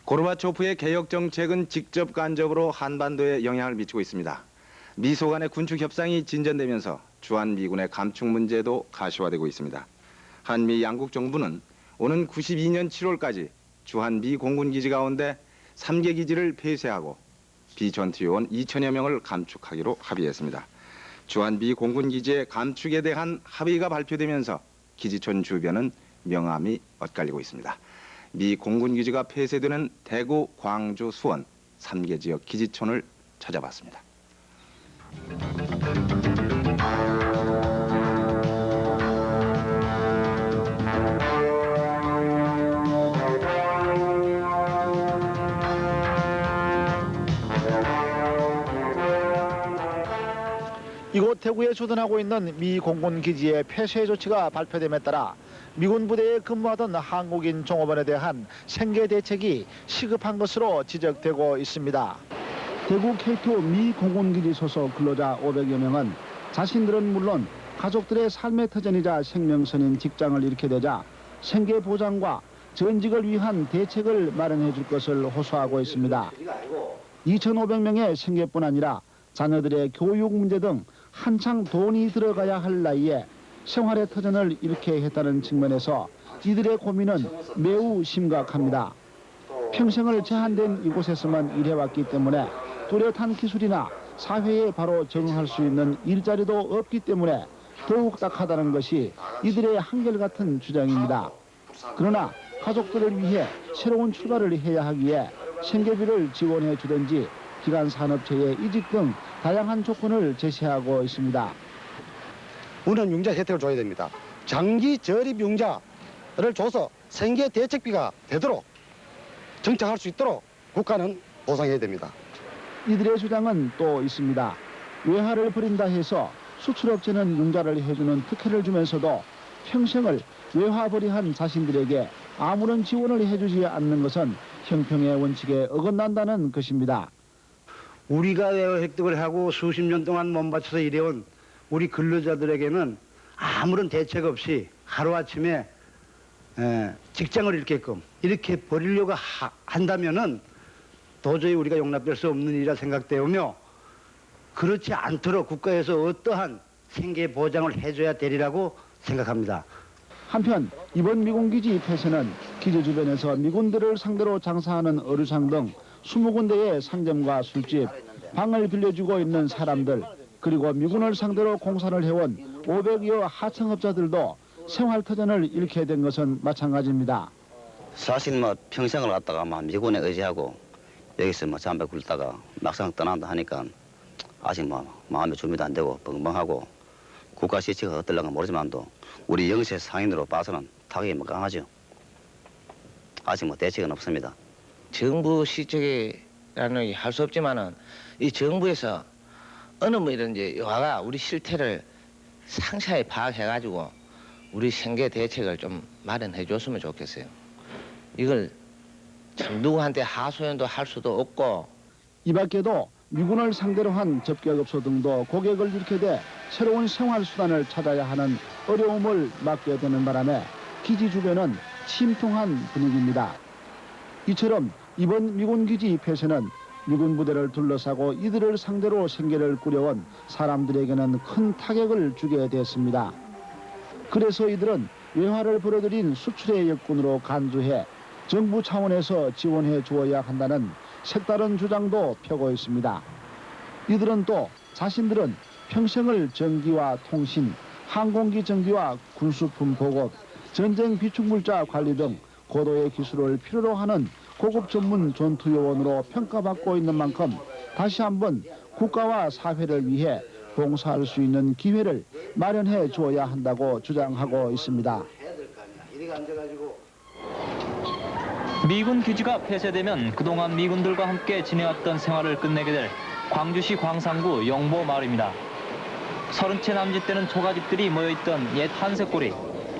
고르바초프의 개혁 정책은 직접 간접으로 한반도에 영향을 미치고 있습니다. 미소 간의 군축 협상이 진전되면서 주한미군의 감축 문제도 가시화되고 있습니다. 한미 양국 정부는 오는 92년 7월까지 주한미 공군기지 가운데 3개 기지를 폐쇄하고 비전투요원 2천여 명을 감축하기로 합의했습니다. 주한미 공군기지의 감축에 대한 합의가 발표되면서 기지촌 주변은 명암이 엇갈리고 있습니다. 미 공군기지가 폐쇄되는 대구, 광주, 수원 3개 지역 기지촌을 찾아봤습니다. 이곳 대구에 주둔하고 있는 미 공군기지의 폐쇄 조치가 발표됨에 따라 미군 부대에 근무하던 한국인 종업원에 대한 생계 대책이 시급한 것으로 지적되고 있습니다. 대구 K2 미 공군기지 소속 근로자 500여 명은 자신들은 물론 가족들의 삶의 터전이자 생명선인 직장을 잃게 되자 생계 보장과 전직을 위한 대책을 마련해 줄 것을 호소하고 있습니다. 2,500명의 생계뿐 아니라 자녀들의 교육 문제 등 한창 돈이 들어가야 할 나이에 생활의 터전을 잃게 했다는 측면에서 이들의 고민은 매우 심각합니다. 평생을 제한된 이곳에서만 일해왔기 때문에 뚜렷한 기술이나 사회에 바로 적응할 수 있는 일자리도 없기 때문에 더욱 딱하다는 것이 이들의 한결같은 주장입니다. 그러나 가족들을 위해 새로운 출발을 해야 하기에 생계비를 지원해 주든지 기간 산업체의 이직 등 다양한 조건을 제시하고 있습니다. 우리는 융자 혜택을 줘야 됩니다. 장기 저립 융자를 줘서 생계 대책비가 되도록 정착할 수 있도록 국가는 보상해야 됩니다. 이들의 주장은 또 있습니다. 외화를 벌인다 해서 수출업체는 융자를 해주는 특혜를 주면서도 평생을 외화벌이한 자신들에게 아무런 지원을 해주지 않는 것은 형평의 원칙에 어긋난다는 것입니다. 우리가 획득을 하고 수십 년 동안 몸바쳐서 일해온 우리 근로자들에게는 아무런 대책 없이 하루아침에 직장을 잃게끔 이렇게 버리려고 한다면은 도저히 우리가 용납될 수 없는 일이라 생각되오며 그렇지 않도록 국가에서 어떠한 생계 보장을 해줘야 되리라고 생각합니다. 한편 이번 미군기지 폐쇄는 기지 주변에서 미군들을 상대로 장사하는 어류상 등 20군데의 상점과 술집, 방을 빌려주고 있는 사람들, 그리고 미군을 상대로 공사를 해온 500여 하청업자들도 생활터전을 잃게 된 것은 마찬가지입니다. 사실 평생을 갖다가 미군에 의지하고 여기서 담배 굴다가 막상 떠난다 하니까 아직 마음의 준비도 안 되고 벙벙하고 국가 시치가 어떨런가 모르지만도 우리 영세 상인으로 봐서는 타격이 강하죠. 아직 대책은 없습니다. 정부 시책이라는 할 수 없지만은 이 정부에서 어느 이런지 와가 우리 실태를 상세히 파악해가지고 우리 생계 대책을 좀 마련해 줬으면 좋겠어요. 이걸 참 누구한테 하소연도 할 수도 없고. 이 밖에도 미군을 상대로 한 접객업소 등도 고객을 잃게 돼 새로운 생활수단을 찾아야 하는 어려움을 맞게 되는 바람에 기지 주변은 침통한 분위기입니다. 이처럼 이번 미군기지 폐쇄는 미군 부대를 둘러싸고 이들을 상대로 생계를 꾸려온 사람들에게는 큰 타격을 주게 됐습니다. 그래서 이들은 외화를 벌어들인 수출의 역군으로 간주해 정부 차원에서 지원해 주어야 한다는 색다른 주장도 펴고 있습니다. 이들은 또 자신들은 평생을 전기와 통신, 항공기 전기와 군수품 보급, 전쟁 비축물자 관리 등 고도의 기술을 필요로 하는 고급 전문 전투요원으로 평가받고 있는 만큼 다시 한번 국가와 사회를 위해 봉사할 수 있는 기회를 마련해 주어야 한다고 주장하고 있습니다. 미군 기지가 폐쇄되면 그동안 미군들과 함께 지내왔던 생활을 끝내게 될 광주시 광산구 영보 마을입니다. 30채 남짓되는 초가집들이 모여있던 옛 한색골이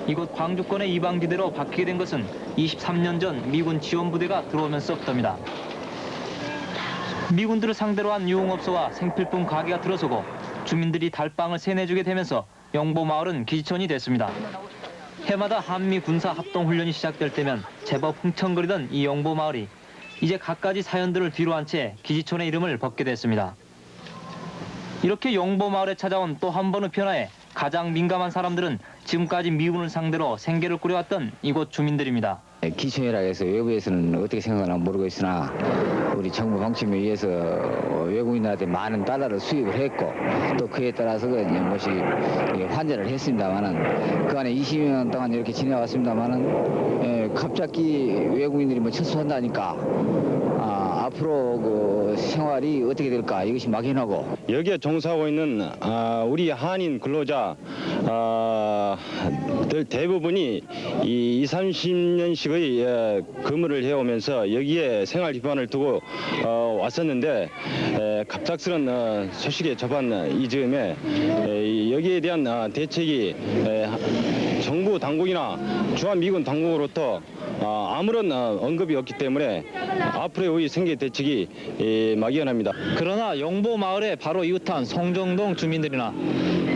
이곳 광주권의 이방지대로 바뀌게 된 것은 23년 전 미군 지원부대가 들어오면서부터입니다. 미군들을 상대로 한 유흥업소와 생필품 가게가 들어서고 주민들이 달빵을 세내주게 되면서 영보 마을은 기지촌이 됐습니다. 해마다 한미 군사 합동 훈련이 시작될 때면 제법 흥청거리던 이 영보 마을이 이제 갖가지 사연들을 뒤로한 채 기지촌의 이름을 벗게 됐습니다. 이렇게 영보 마을에 찾아온 또 한 번의 변화에 가장 민감한 사람들은 지금까지 미군을 상대로 생계를 꾸려왔던 이곳 주민들입니다. 기촌이라 해서 외부에서는 어떻게 생각하나 모르고 있으나 우리 정부 방침에 의해서 외국인한테 많은 달러를 수입을 했고 또 그에 따라서 무엇이 환전을 했습니다만은 그 안에 20여 년 동안 이렇게 지내왔습니다만은 갑자기 외국인들이 뭐 철수한다니까 앞으로 그 생활이 어떻게 될까 이것이 막연하고 여기에 종사하고 있는 우리 한인 근로자 들 대부분이 이 30년씩의 근무를 해오면서 여기에 생활 기반을 두고 왔었는데 갑작스런 소식에 접한 이 즈음에 여기에 대한 대책이 정부 당국이나 주한 미군 당국으로부터 아무런 언급이 없기 때문에 앞으로의 생계 대책이 막연합니다. 그러나 영보 마을에 바로 이웃한 송정동 주민들이나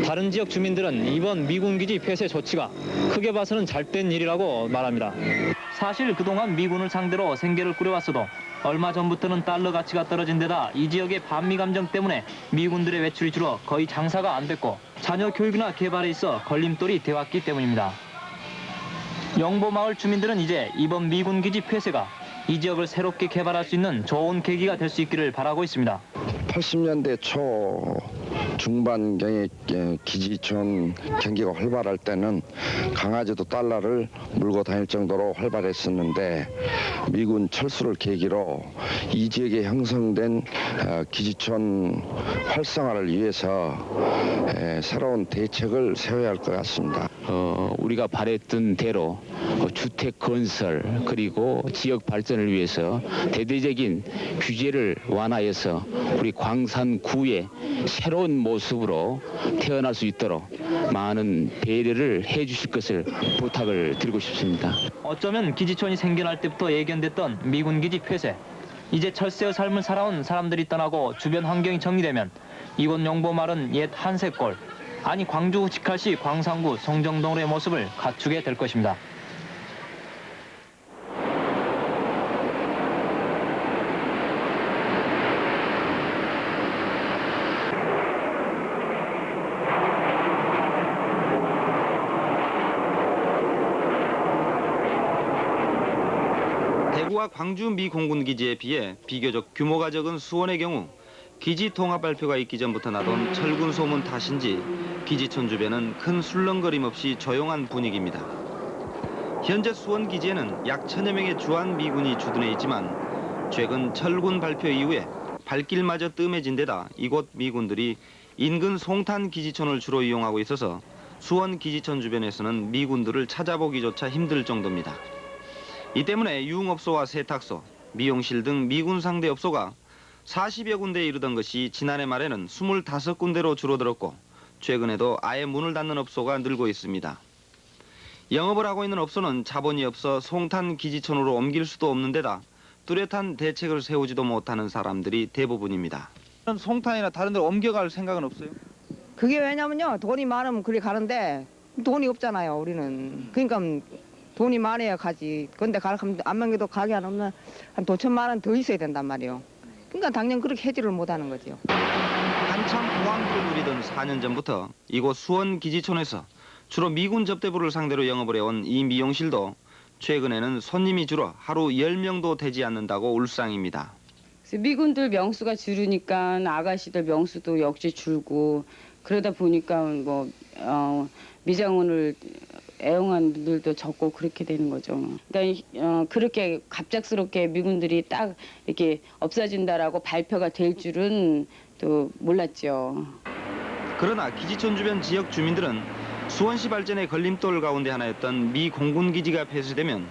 다른 지역 주민들은 이번 미군 기지 폐쇄 조치가 크게 봐서는 잘된 일이라고 말합니다. 사실 그동안 미군을 상대로 생계를 꾸려왔어도 얼마 전부터는 달러 가치가 떨어진 데다 이 지역의 반미 감정 때문에 미군들의 외출이 줄어 거의 장사가 안 됐고 자녀 교육이나 개발에 있어 걸림돌이 되었기 때문입니다. 영보 마을 주민들은 이제 이번 미군 기지 폐쇄가 이 지역을 새롭게 개발할 수 있는 좋은 계기가 될 수 있기를 바라고 있습니다. 80년대 초 중반경에 기지촌 경기가 활발할 때는 강아지도 달러를 물고 다닐 정도로 활발했었는데 미군 철수를 계기로 이 지역에 형성된 기지촌 활성화를 위해서 새로운 대책을 세워야 할 것 같습니다. 우리가 바랬던 대로 주택 건설 그리고 지역 발전을 위해서 대대적인 규제를 완화해서 우리 광산구의 새로운 모습으로 태어날 수 있도록 많은 배려를 해주실 것을 부탁을 드리고 싶습니다. 어쩌면 기지촌이 생겨날 때부터 예견됐던 미군 기지 폐쇄. 이제 철새의 삶을 살아온 사람들이 떠나고 주변 환경이 정리되면 이곳 영보 마을은 옛 한색골, 아니 광주 직할시 광산구 송정동의 모습을 갖추게 될 것입니다. 대구와 광주 미 공군 기지에 비해 비교적 규모가 적은 수원의 경우 기지 통합 발표가 있기 전부터 나던 철군 소문 탓인지 기지촌 주변은 큰 술렁거림 없이 조용한 분위기입니다. 현재 수원 기지에는 약 1000여 명의 주한 미군이 주둔해 있지만 최근 철군 발표 이후에 발길마저 뜸해진 데다 이곳 미군들이 인근 송탄 기지촌을 주로 이용하고 있어서 수원 기지촌 주변에서는 미군들을 찾아보기조차 힘들 정도입니다. 이 때문에 유흥업소와 세탁소, 미용실 등 미군 상대 업소가 40여 군데에 이르던 것이 지난해 말에는 25군데로 줄어들었고 최근에도 아예 문을 닫는 업소가 늘고 있습니다. 영업을 하고 있는 업소는 자본이 없어 송탄 기지촌으로 옮길 수도 없는 데다 뚜렷한 대책을 세우지도 못하는 사람들이 대부분입니다. 송탄이나 다른 데로 옮겨갈 생각은 없어요? 그게 왜냐면요, 돈이 많으면 그리 가는데 돈이 없잖아요, 우리는. 그러니까 돈이 많아야 가지. 근데 가면 안명에도 가게 안 오면 한 5천만 원 더 있어야 된단 말이에요. 그러니까 당연 그렇게 해지를 못하는 거죠. 한참 호황기를 누리던 4년 전부터 이곳 수원 기지촌에서 주로 미군 접대부를 상대로 영업을 해온 이 미용실도 최근에는 손님이 줄어 하루 10명도 되지 않는다고 울상입니다. 미군들 명수가 줄으니까 아가씨들 명수도 역시 줄고 그러다 보니까 미장원을 애용한 분들도 적고 그렇게 되는 거죠. 그러니까 그렇게 갑작스럽게 미군들이 딱 이렇게 없어진다라고 발표가 될 줄은 또 몰랐죠. 그러나 기지촌 주변 지역 주민들은 수원시 발전의 걸림돌 가운데 하나였던 미 공군 기지가 폐쇄되면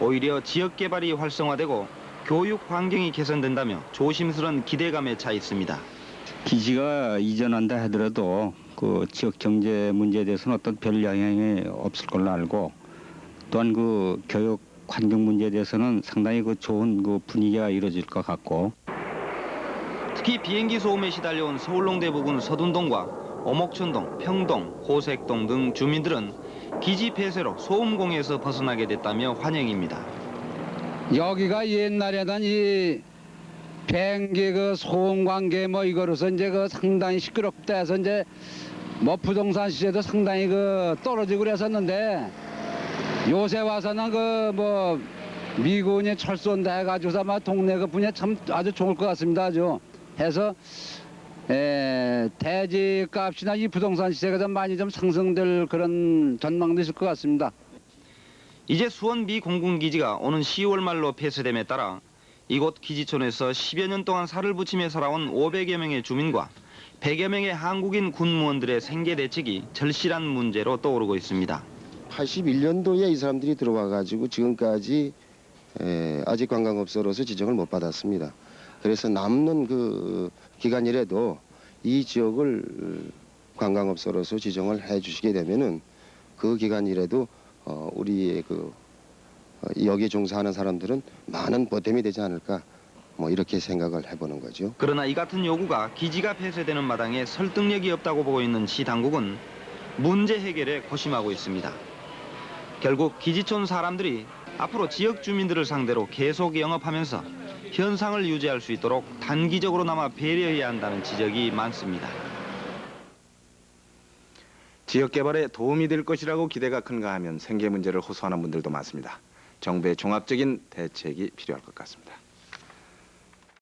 오히려 지역 개발이 활성화되고 교육 환경이 개선된다며 조심스런 기대감에 차 있습니다. 기지가 이전한다 하더라도 그 지역 경제 문제에 대해서는 어떤 별 영향이 없을 걸로 알고 또한 그 교육 환경 문제에 대해서는 상당히 그 좋은 그 분위기가 이루어질 것 같고 특히 비행기 소음에 시달려온 서울농대 부근 서둔동과 오목천동, 평동, 호색동 등 주민들은 기지 폐쇄로 소음 공해에서 벗어나게 됐다며 환영입니다. 여기가 옛날에는 이 뱅계 그 소음관계 뭐 이거로서 이제 그 상당히 시끄럽다 해서 이제 뭐 부동산 시세도 상당히 그 떨어지고 그랬었는데 요새 와서는 그 뭐 미군이 철수한다 해가지고서 아마 동네 그 분야 참 아주 좋을 것 같습니다. 아주 해서 대지 값이나 이 부동산 시세가 좀 많이 좀 상승될 그런 전망도 있을 것 같습니다. 이제 수원 미 공군기지가 오는 10월 말로 폐쇄됨에 따라 이곳 기지촌에서 10여 년 동안 살을 붙이며 살아온 500여 명의 주민과 100여 명의 한국인 군무원들의 생계 대책이 절실한 문제로 떠오르고 있습니다. 81년도에 이 사람들이 들어와가지고 지금까지 아직 관광업소로서 지정을 못 받았습니다. 그래서 남는 그 기간이라도 이 지역을 관광업소로서 지정을 해주시게 되면은 그 기간이라도 우리의 여기에 종사하는 사람들은 많은 보탬이 되지 않을까 뭐 이렇게 생각을 해보는 거죠. 그러나 이 같은 요구가 기지가 폐쇄되는 마당에 설득력이 없다고 보고 있는 시 당국은 문제 해결에 고심하고 있습니다. 결국 기지촌 사람들이 앞으로 지역 주민들을 상대로 계속 영업하면서 현상을 유지할 수 있도록 단기적으로나마 배려해야 한다는 지적이 많습니다. 지역 개발에 도움이 될 것이라고 기대가 큰가 하면 생계 문제를 호소하는 분들도 많습니다. 정부의 종합적인 대책이 필요할 것 같습니다.